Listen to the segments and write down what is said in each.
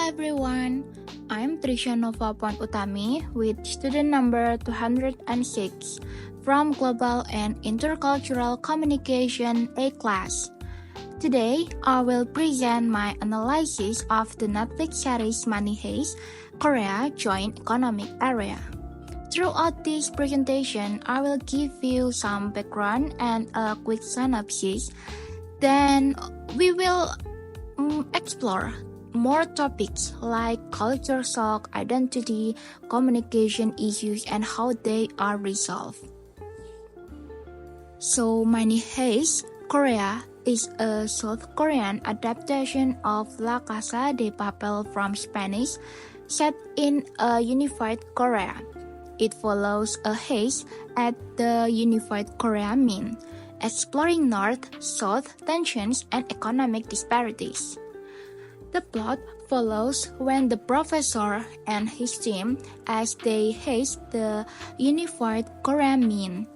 everyone, I'm Trisha Nova Puan Utami with student number 206 from Global and Intercultural Communication A class. Today, I will present my analysis of the Netflix series Money Heist, Korea Joint Economic Area. Throughout this presentation, I will give you some background and a quick synopsis. Then we will explore more topics like culture shock, identity, communication issues, and how they are resolved. So, Money Heist, Korea is a South Korean adaptation of La Casa de Papel from Spanish, set in a unified Korea. It follows a heist at the unified Korea Mint, exploring North-South tensions and economic disparities. The plot follows when the professor and his team as they heist the unified Korea Mint.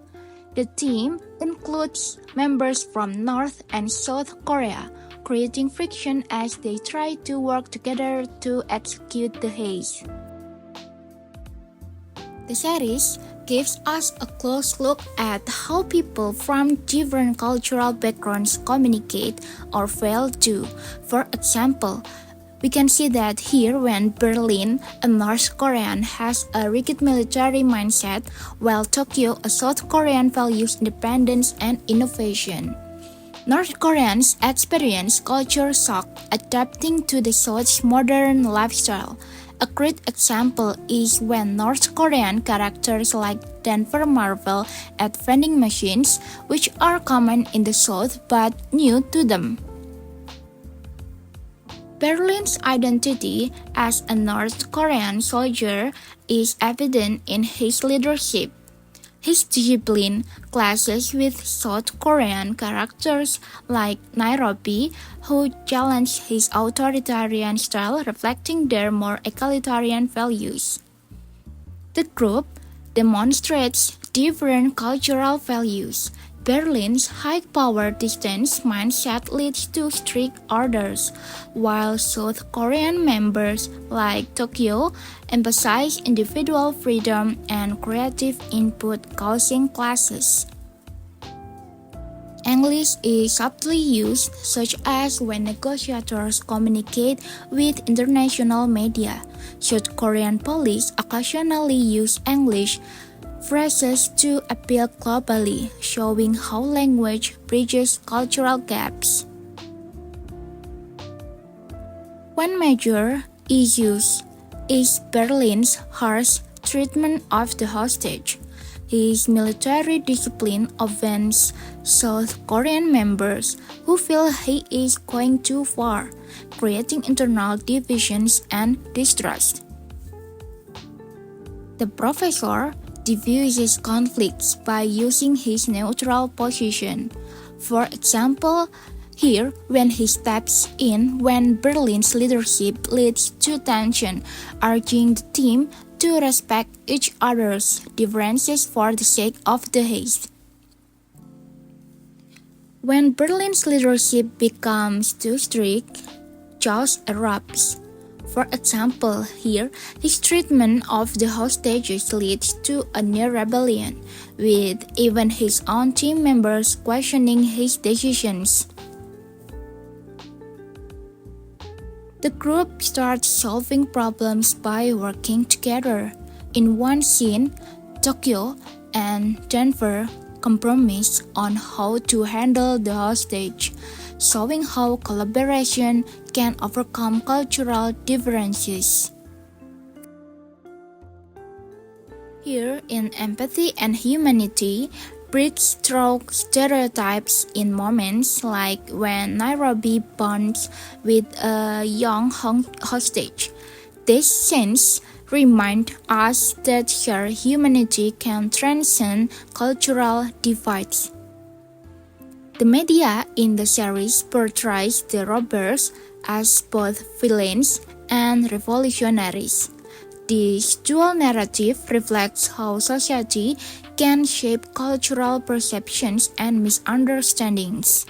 The team includes members from North and South Korea, creating friction as they try to work together to execute the heist. The series gives us a close look at how people from different cultural backgrounds communicate or fail to. For example, we can see that here when Berlin, a North Korean, has a rigid military mindset, while Tokyo, a South Korean, values independence and innovation. North Koreans experience culture shock adapting to the South's modern lifestyle. A great example is when North Korean characters like Denver Marvel at vending machines, which are common in the South but new to them. Berlin's identity as a North Korean soldier is evident in his leadership. His discipline clashes with South Korean characters like Nairobi, who challenge his authoritarian style, reflecting their more egalitarian values. The group demonstrates different cultural values. Berlin's high-power distance mindset leads to strict orders, while South Korean members like Tokyo emphasize individual freedom and creative input, causing clashes. English is subtly used, such as when negotiators communicate with international media. South Korean police occasionally use English phrases to appeal globally, showing how language bridges cultural gaps. One major issue is Berlin's harsh treatment of the hostage. His military discipline offends South Korean members who feel he is going too far, creating internal divisions and distrust. The professor diffuses conflicts by using his neutral position. For example, here when he steps in when Berlin's leadership leads to tension, urging the team to respect each other's differences for the sake of the heist. When Berlin's leadership becomes too strict, chaos erupts. For example, here, his treatment of the hostages leads to a near rebellion, with even his own team members questioning his decisions. The group starts solving problems by working together. In one scene, Tokyo and Denver compromise on how to handle the hostage, showing how collaboration can overcome cultural differences. Here, in Empathy and Humanity, breaks through stereotypes in moments like when Nairobi bonds with a young hostage. These scenes remind us that shared humanity can transcend cultural divides. The media in the series portrays the robbers as both villains and revolutionaries. This dual narrative reflects how society can shape cultural perceptions and misunderstandings.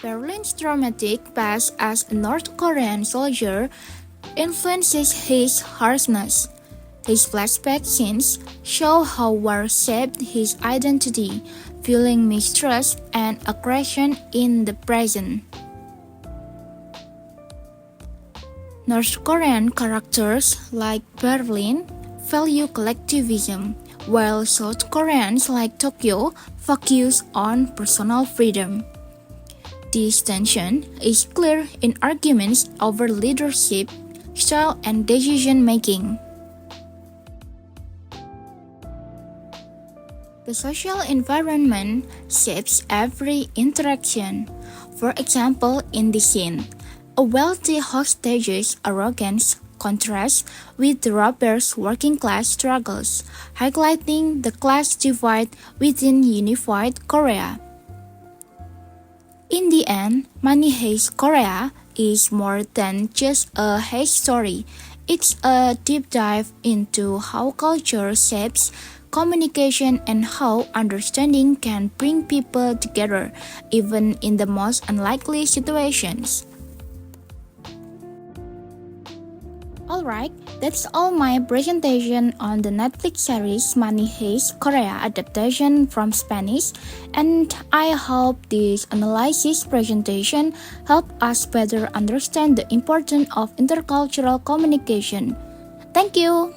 Berlin's traumatic past as a North Korean soldier influences his harshness. His flashback scenes show how war shaped his identity, fueling mistrust and aggression in the present. North Korean characters like Berlin value collectivism, while South Koreans like Tokyo focus on personal freedom. This tension is clear in arguments over leadership, style, and decision making. The social environment shapes every interaction. For example, in the scene, a wealthy hostage's arrogance contrasts with the robber's working class struggles, highlighting the class divide within unified Korea. In the end, Money Heist Korea is more than just a heist story. It's a deep dive into how culture shapes communication and how understanding can bring people together, even in the most unlikely situations. Alright, that's all my presentation on the Netflix series Money Heist Korea adaptation from Spanish, and I hope this analysis presentation helped us better understand the importance of intercultural communication. Thank you!